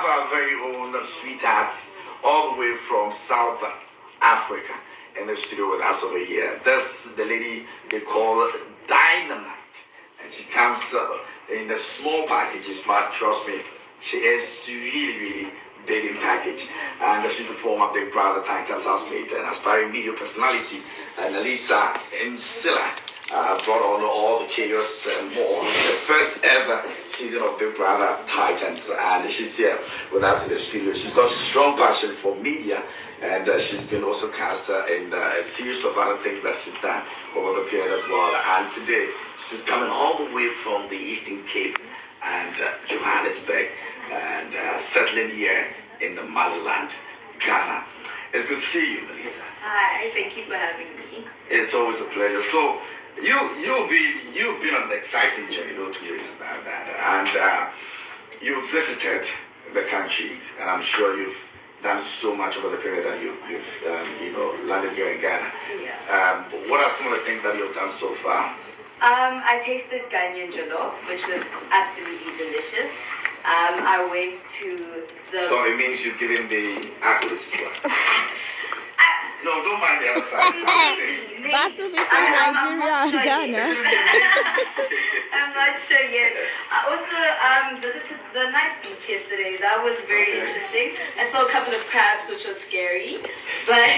have our very own sweethearts all the way from South Africa in the studio with us over here. That's the lady they call Dynamite. And she comes in the small packages, but trust me, she is really, really big in package. And she's a former Big Brother Titans housemate and aspiring media personality. Nelisa and Silla brought on all the chaos and more. The first ever season of Big Brother Titans, and she's here with us in the studio. She's got strong passion for media, and she's been also cast in a series of other things that she's done over the period as well. And today, she's coming all the way from the Eastern Cape and Johannesburg, and settling here in the motherland, Ghana. It's good to see you, Nelisa. Hi, thank you for having me. It's always a pleasure. So you've been on an exciting journey, no two ways about that, and you've visited the country, and I'm sure you've done so much over the period that you've landed here in Ghana. Yeah. What are some of the things that you've done so far? I tasted Ghanaian jollof, which was absolutely delicious. I went to the... So it means you've given the accolades to her. No, don't mind the other side. Battle between Nigeria and Ghana. I'm not sure yet. I also visited the night beach yesterday. That was very interesting. I saw a couple of crabs, which was scary, but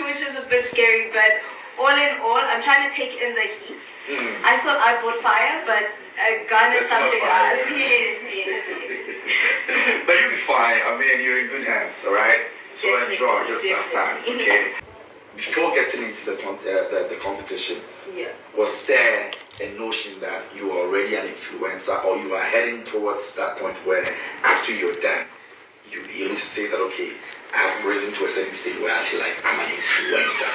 which was a bit scary. But all in all, I'm trying to take in the heat. I thought I brought fire, but Ghana is something else. Yes. But you'll be fine. I mean, you're in good hands, all right? So enjoy, just have time, okay? Before getting into the competition, was there a notion that you were already an influencer, or you are heading towards that point where after you're done, you'll be able to say that, okay, I've risen to a certain stage where I feel like I'm an influencer,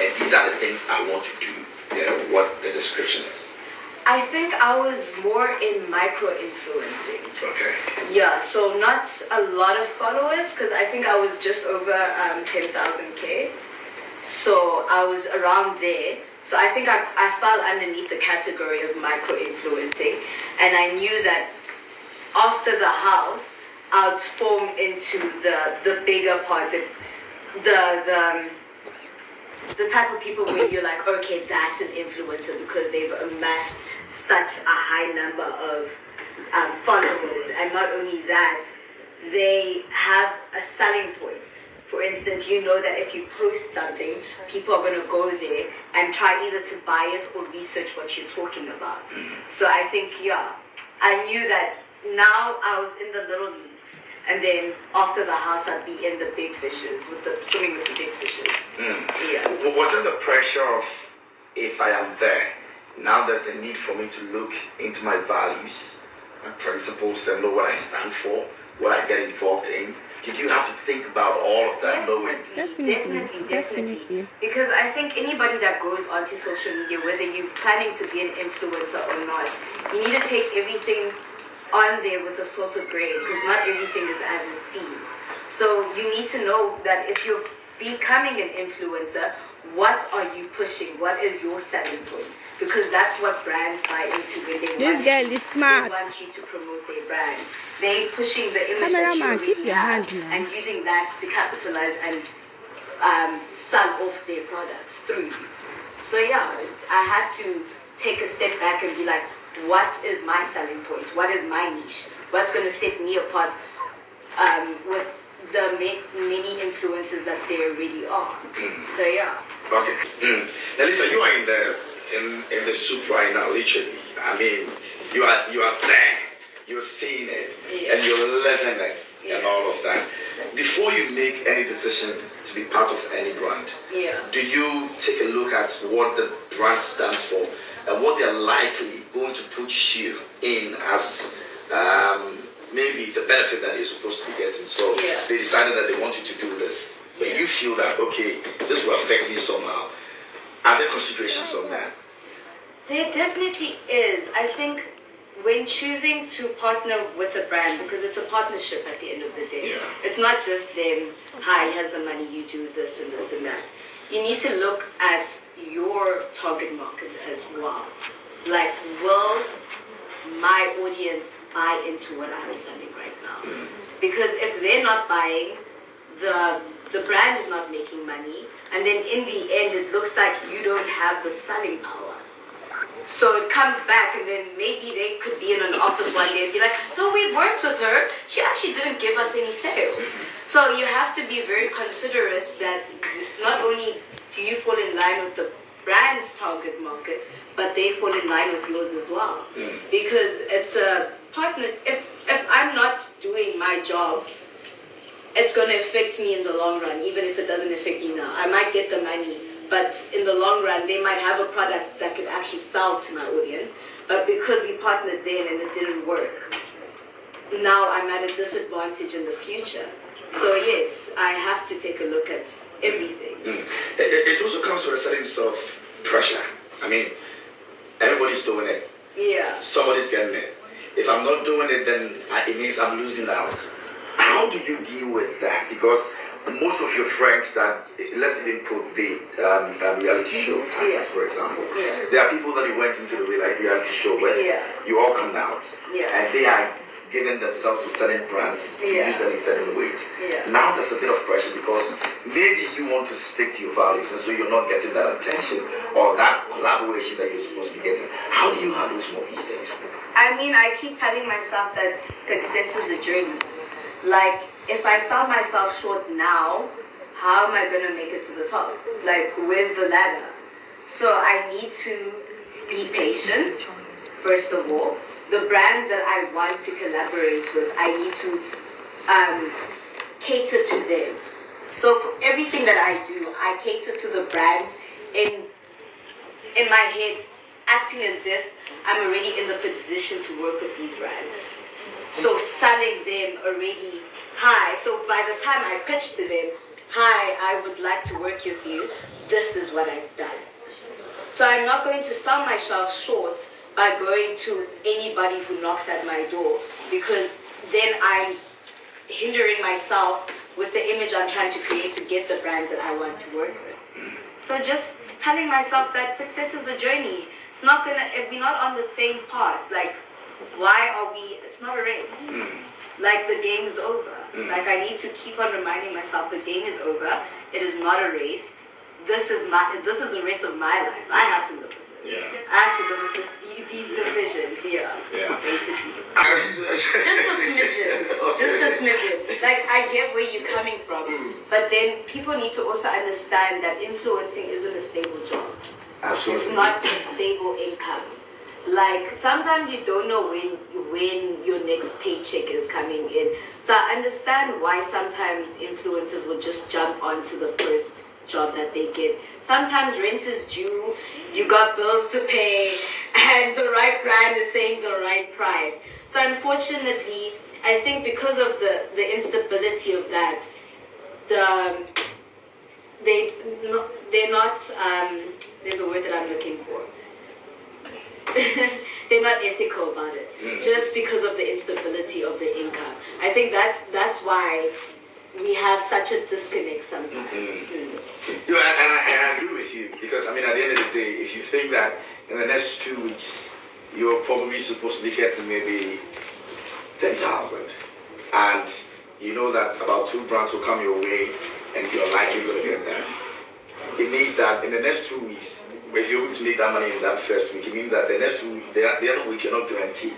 and these are the things I want to do, what the description is? I think I was more in micro-influencing. Okay. Yeah, so not a lot of followers, because I think I was just over 10,000K. So I was around there. So I think I fell underneath the category of micro-influencing. And I knew that after the house, I would form into the bigger parts, the type of people where you're like, okay, that's an influencer because they've amassed such a high number of followers. And not only that, they have a selling point. For instance, you know that if you post something, people are going to go there and try either to buy it or research what you're talking about. So I think, I knew that now I was in the little leagues. And then after the house, I'd be in the big fishes, swimming with the big fishes. Yeah. Wasn't the pressure of, if I am there, now there's the need for me to look into my values, my principles, and know what I stand for, what I get involved in? Did you have to think about all of that knowing? Definitely. Because I think anybody that goes onto social media, whether you're planning to be an influencer or not, you need to take everything on there with a sort of grade, because not everything is as it seems. So you need to know that if you're becoming an influencer, what are you pushing? What is your selling point? Because that's what brands buy into when they This girl is smart. They want you to promote their brand. They pushing the image Cameraman, that keep you your have hand now. and using that to capitalize and sell off their products through you. So yeah, I had to take a step back and be like, what is my selling point? What is my niche? What's going to set me apart with the many influences that there really are? So yeah. Okay. Nelisa, you are in the soup right now, literally. I mean, you are there. You're seeing it, and you're living it, and all of that. Before you make any decision to be part of any brand, do you take a look at what the brand stands for and what they're likely going to put you in as maybe the benefit that you're supposed to be getting? So they decided that they want you to do this, but you feel that, okay, this will affect me somehow. Are there considerations on that? There definitely is. I think when choosing to partner with a brand, because it's a partnership at the end of the day, it's not just them, hi, here's the money, you do this and this and that. You need to look at your target market as well. Like, will my audience buy into what I'm selling right now? because if they're not buying, the brand is not making money, and then in the end it looks like you don't have the selling power. So it comes back, and then maybe they could be in an office one day and be like, no, we worked with her, she actually didn't give us any sales. So you have to be very considerate that not only do you fall in line with the brand's target market, but they fall in line with yours as well. Because it's a partner. If I'm not doing my job, it's going to affect me in the long run, even if it doesn't affect me now. I might get the money, but in the long run, they might have a product that could actually sell to my audience. But because we partnered then and it didn't work, now I'm at a disadvantage in the future. So yes, I have to take a look at everything. It also comes with a certain sort of pressure. I mean, everybody's doing it. Yeah. Somebody's getting it. If I'm not doing it, then it means I'm losing out. How do you deal with that? Because most of your friends that, let's even put the reality show titans, for example. Yeah. There are people that you went into the reality show with. Yeah. You all come out. Yeah. And they are giving themselves to certain brands to use them in certain ways. Yeah. Now there's a bit of pressure because maybe you want to stick to your values, and so you're not getting that attention or that collaboration that you're supposed to be getting. How do you handle some of these things? I mean, I keep telling myself that success is a journey. Like, if I sell myself short now, how am I going to make it to the top? Like, where's the ladder? So I need to be patient, first of all. The brands that I want to collaborate with, I need to cater to them. So for everything that I do, I cater to the brands in my head, acting as if I'm already in the position to work with these brands. So selling them already, hi, so by the time I pitch to them, hi, I would like to work with you, this is what I've done. So I'm not going to sell myself short by going to anybody who knocks at my door, because then I'm hindering myself with the image I'm trying to create to get the brands that I want to work with. So just telling myself that success is a journey. It's not gonna, if we're not on the same path, like, why are we, it's not a race. Like, the game is over. Like, I need to keep on reminding myself the game is over. It is not a race. This is the rest of my life. I have to live with this. Yeah. I have to live with these decisions here. Yeah. Basically. Just a smidgen. Just a smidgen. Like, I get where you're coming from. But then people need to also understand that influencing isn't a stable job. Absolutely. It's not a stable income. Like, sometimes you don't know when your next paycheck is coming in. So I understand why sometimes influencers will just jump onto the first job that they get. Sometimes rent is due, you got bills to pay, and the right brand is saying the right price. So unfortunately, I think because of the instability of that, they're not, there's a word that I'm looking for. They're not ethical about it, just because of the instability of the income. I think that's why we have such a disconnect sometimes. Yeah, and I agree with you, because I mean, at the end of the day, if you think that in the next 2 weeks you're probably supposed to be getting maybe 10,000, and you know that about 2 brands will come your way and you're likely going to get that, it means that in the next 2 weeks, if you're able to make that money in that first week, it means that the next 2 weeks, the other week, you're not guaranteed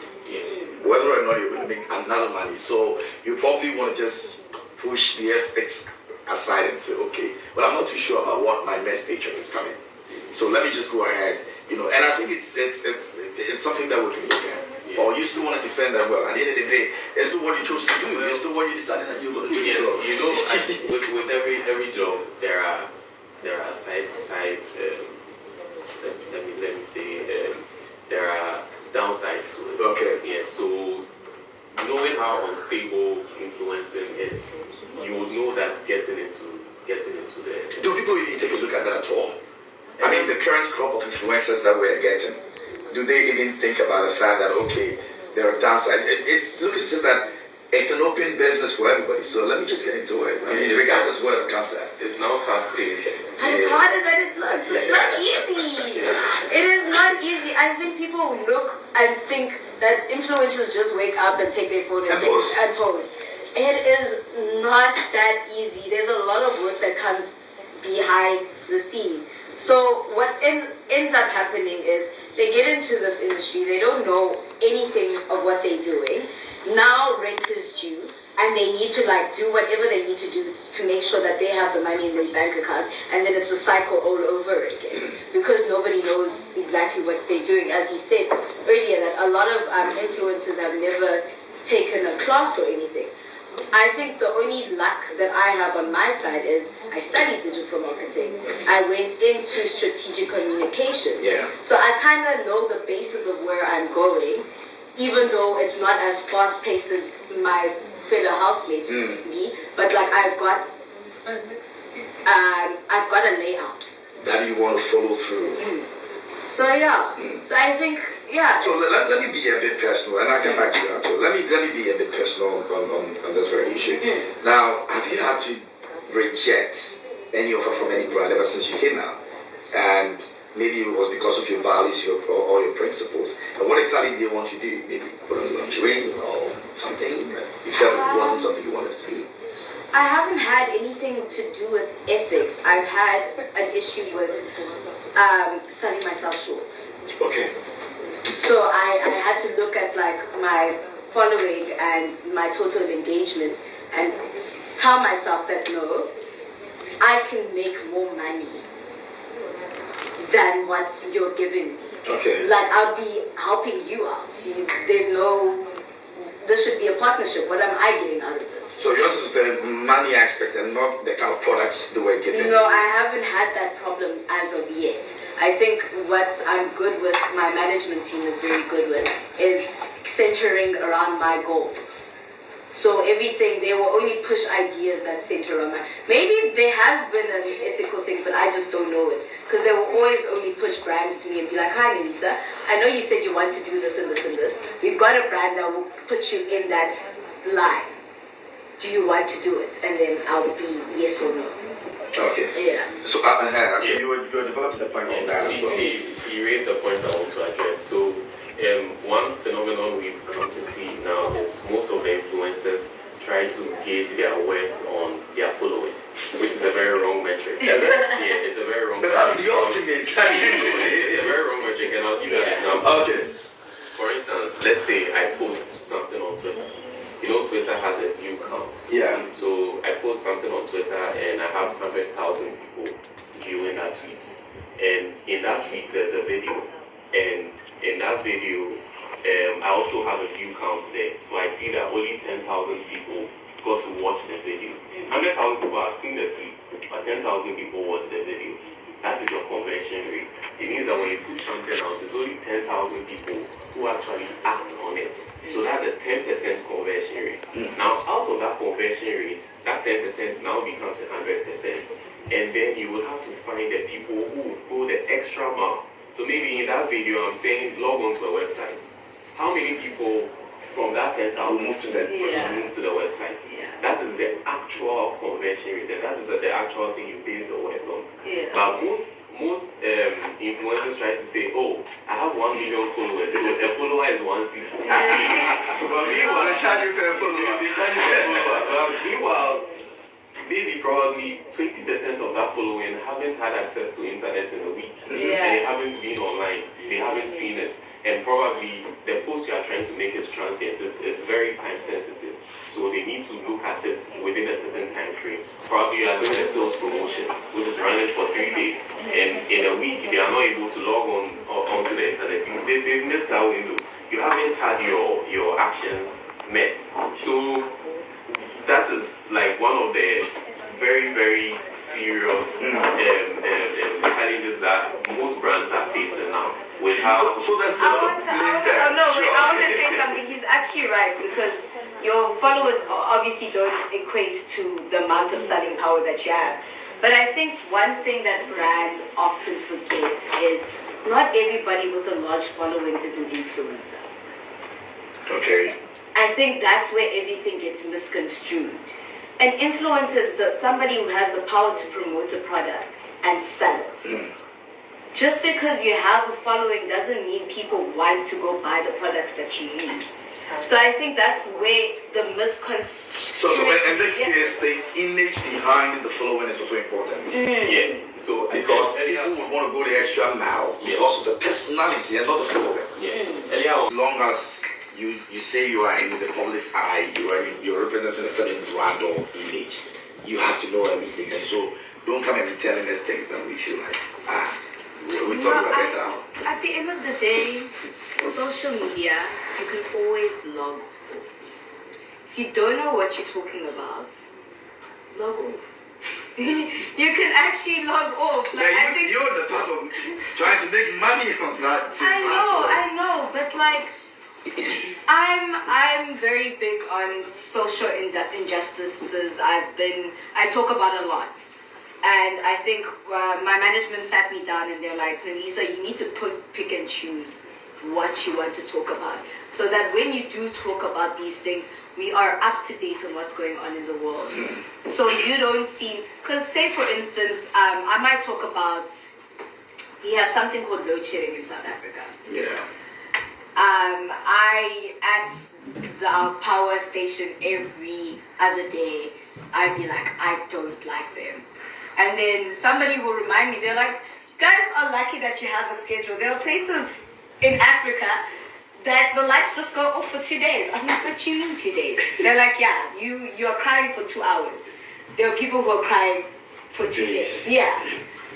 whether or not you're going to make another money. So you probably want to just push the ethics aside and say, okay, well, I'm not too sure about what my next paycheck is coming, so let me just go ahead, you know. And I think it's something that we can look at. Or you still want to defend that? Well, at the end of the day, it's still what you chose to do. It's still what you decided that you're going to do. Yes, so, you know, with every job, there are side. Let me say, there are downsides to it. Okay. Yeah. So knowing how unstable influencing is, you would know that getting into the. do people even take a look at that at all? I mean, the current crop of influencers that we're getting, do they even think about the fact that, okay, there are downsides? It's look as if that it's an open business for everybody, so let me just get into it. I mean, regardless of what it comes at. It's now fast paced. And it's harder than it looks. It's not easy. It is not easy. I think people look and think that influencers just wake up and take their phone and post. It is not that easy. There's a lot of work that comes behind the scene. So what ends up happening is they get into this industry, they don't know anything of what they're doing. Now rent is due, and they need to like do whatever they need to do to make sure that they have the money in their bank account, and then it's a cycle all over again because nobody knows exactly what they're doing. As he said earlier, that a lot of influencers have never taken a class or anything. I think the only luck that I have on my side is I studied digital marketing. I went into strategic communications. Yeah. So I kind of know the basis of where I'm going, even though it's not as fast paced as my fellow housemates me. But like I've got a layout that you want to follow through. So yeah. So I think So let me be a bit personal, and I'll come back to that. So let me be a bit personal on this very issue. Now, have you had to reject any offer from any brand ever since you came out? And maybe it was because of your values or your principles. And what exactly did they want you to do? Maybe put on lingerie or something that you felt it wasn't something you wanted to do? I haven't had anything to do with ethics. I've had an issue with selling myself short. Okay. So I had to look at like my following and my total engagement and tell myself that no, I can make more money than what you're giving me. Okay. Like I'll be helping you out. There should be a partnership. What am I getting out of this? So yours is the money aspect and not the kind of products they were giving. No, I haven't had that problem as of yet. I think what I'm good with, my management team is very good with, is centering around my goals. So everything, they will only push ideas that center on my... Maybe there has been an ethical thing, but I just don't know it. Because they will always only push brands to me and be like, hi, Nelisa, I know you said you want to do this and this and this. We've got a brand that will put you in that line. Do you want to do it? And then I'll be yes or no. Okay. Yeah. So you were developing the point on that as well. She raised the point I want to address. So one phenomenon we've come to see now is most of the influencers try to gauge their worth on their following, which is a very wrong metric. It's a very wrong But that's the ultimate. It's a very wrong metric, and I'll give you an example. Okay. For instance, let's say I post something on Twitter. You know, Twitter has a view count. Yeah. So I post something on Twitter and I have 100,000 people viewing that tweet. And in that tweet, there's a video. And in that video, I also have a view count there. So I see that only 10,000 people got to watch the video. 100,000 people have seen the tweet, but 10,000 people watched the video. That is your conversion rate. It means that when you put something out, it's only 10,000 people who actually act on it. So that's a 10% conversion rate. Now, out of that conversion rate, that 10% now becomes 100%. And then you will have to find the people who would go the extra mile. So maybe in that video, I'm saying log on to a website. How many people from that 10,000 move to the website? Yeah. That is the actual conversion rate, and that is the actual thing you base your worth on. Yeah. But most influencers try to say, oh, I have 1 million followers, so a follower is 1 seed. But meanwhile, They charge you for a follower. They charge you for a follower. But meanwhile, maybe probably 20% of that following haven't had access to internet in a week. Yeah. They haven't been online. They haven't seen it. And probably the post you are trying to make is transient. It's very time sensitive. So they need to look at it within a certain time frame. Probably you are doing a sales promotion, which is running for 3 days. And in a week, they are not able to log on onto the internet. They've missed that window. You haven't had your actions met. So that is like one of the very, very serious challenges that most brands are facing now. With how So that's I want to say something. He's actually right, because your followers obviously don't equate to the amount of selling power that you have. But I think one thing that brands often forget is not everybody with a large following is an influencer. Okay. I think that's where everything gets misconstrued. An influencer is somebody who has the power to promote a product and sell it. Just because you have a following doesn't mean people want to go buy the products that you use. So I think that's where the misconception. So in this case, the image behind the following is also important. Yeah. So Because people would want to go the extra mile because of the personality and not the following. Yeah. As long as you say you are in the public's eye, you're representing a certain brand or image, you have to know everything. And so don't come and be telling us things that we feel like, we thought we were better. At the end of the day, social media, you can always log off. If you don't know what you're talking about, log off. You can actually log off. Like, Yeah, I think you're the part of trying to make money on that. I know, but like, I'm very big on social injustices. I talk about a lot. And I think my management sat me down and they're like, Nelisa, you need to pick and choose what you want to talk about. So that when you do talk about these things, we are up to date on what's going on in the world. So you don't see, because say for instance, I might talk about, we have something called load shedding in South Africa. Yeah. I at the power station every other day, I'd be like, I don't like them. And then somebody will remind me, they're like, you guys are lucky that you have a schedule. There are places in Africa that the lights just go off for 2 days. I'm like, what you mean 2 days? They're like, yeah, you are crying for 2 hours. There are people who are crying for 2 days. Yeah.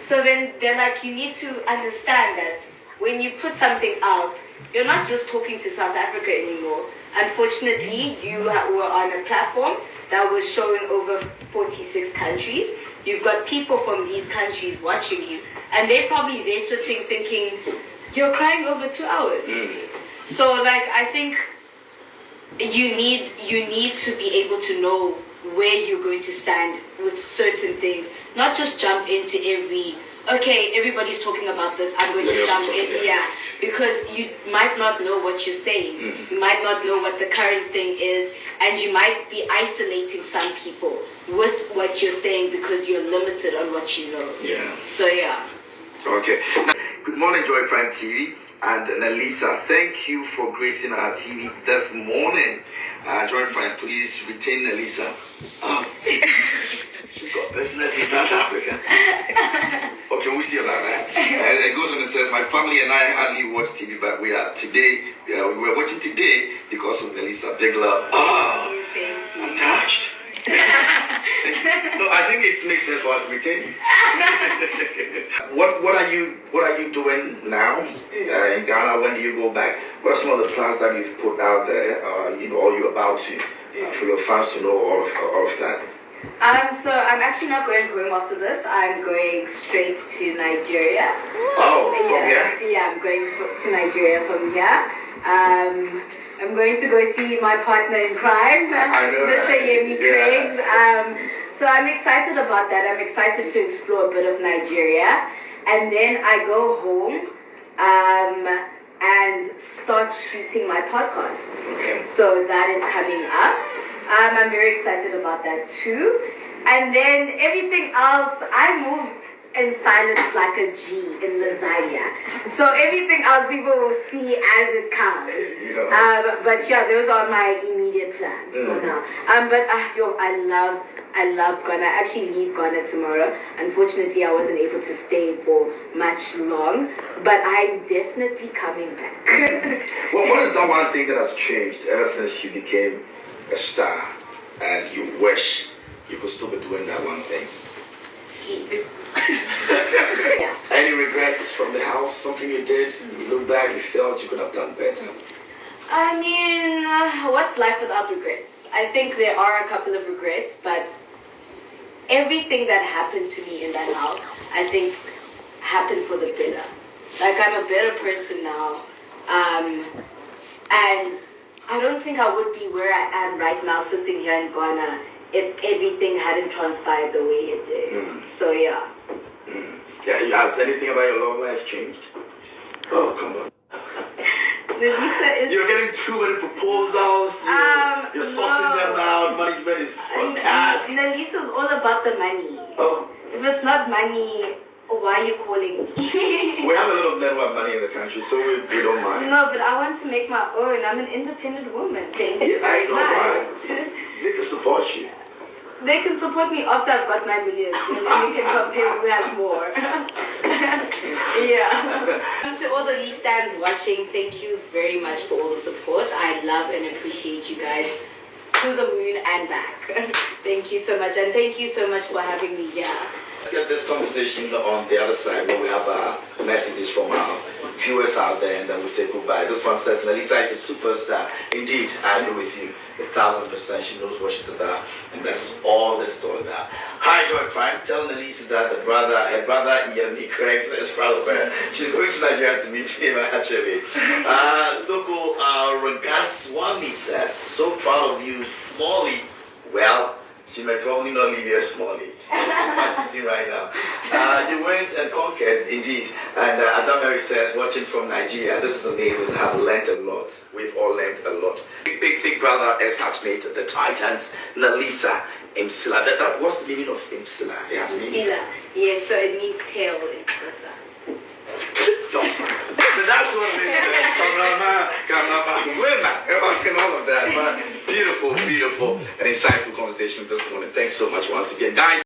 So then they're like, you need to understand that when you put something out, you're not just talking to South Africa anymore. Unfortunately, you were on a platform that was shown over 46 countries. You've got people from these countries watching you, and they're sitting thinking, you're crying over 2 hours. So like, I think you need to be able to know where you're going to stand with certain things, not just jump into everybody's talking about this, I'm going to jump in. Yeah, because you might not know what you're saying. You might not know what the current thing is, and you might be isolating some people with what you're saying because you're limited on what you know. Yeah. So yeah. Okay. Now, good morning, Joy Prime TV. And Nelisa, thank you for gracing our TV this morning. Joy Prime, please retain Nelisa. She's got business in South Africa. Okay, we'll see about that. It goes on and says, my family and I hardly watch TV, but we were watching today because of Nelisa. Big love. I'm touched. No, I think it makes sense for us to retain you. What are you doing now in Ghana? When do you go back? What are some of the plans that you've put out there? Or you're about to for your fans to know all of that? So I'm actually not going home after this. I'm going straight to Nigeria. Oh, from here? Yeah, I'm going to Nigeria from here. I'm going to go see my partner in crime, Mr. Yemi Craig's. So I'm excited about that. I'm excited to explore a bit of Nigeria. And then I go home and start shooting my podcast. Okay. So that is coming up. I'm very excited about that too. And then everything else, I move in silence like a G in lasagna. So everything else people will see as it comes. But yeah, those are my immediate plans for now. But I loved Ghana. I actually leave Ghana tomorrow. Unfortunately, I wasn't able to stay for much long, but I'm definitely coming back. Well, what is that one thing that has changed ever since you became a star and you wish you could still be doing that one thing? Sleep. Yeah. Any regrets from the house? Something you did, you look back, you felt you could have done better? I mean, what's life without regrets? I think there are a couple of regrets, but everything that happened to me in that house, I think happened for the better. Like, I'm a better person now. And I don't think I would be where I am right now sitting here in Ghana if everything hadn't transpired the way it did. So yeah. Yeah, has anything about your love life changed? Oh, come on. Nelisa is... You're getting too many proposals. You're sorting them out. Management is on task. Nelisa is all about the money. Oh. If it's not money, Why are you calling me? We have a lot of men who have money in the country, so we don't mind. No, but I want to make my own. I'm an independent woman. Yeah, I know, right? They can support you. They can support me after I've got my millions, and then we can compare who has more. Yeah. And to all the Lee stands watching, thank you very much for all the support. I love and appreciate you guys to the moon and back. Thank you so much, and thank you so much for having me here. Let's get this conversation on the other side where we have messages from our viewers out there, and then we say goodbye. This one says, Nelisa is a superstar. Indeed, I agree with you 1,000%. She knows what she's about, and that's all this is all about. Hi, Joy Prime. Tell Nelisa that her brother Yemi corrects is proud of her. She's going to Nigeria to meet him, actually. Local Rangaswamy says, so proud of you, Smalley. Well, she may probably not leave here Smalley. She's watching right now. You went and conquered, indeed. And Adamari says, watching from Nigeria, this is amazing. I've learnt a lot. We've all learnt a lot. Big brother as housemate, the Titans, Nelisa, Imsila. What's the meaning of Imsila? It has a meaning. Imsila. Yes, so it means tail in Xhosa. So that's what it is. Women, and all of that. But beautiful and insightful conversation this morning. Thanks so much once again, guys.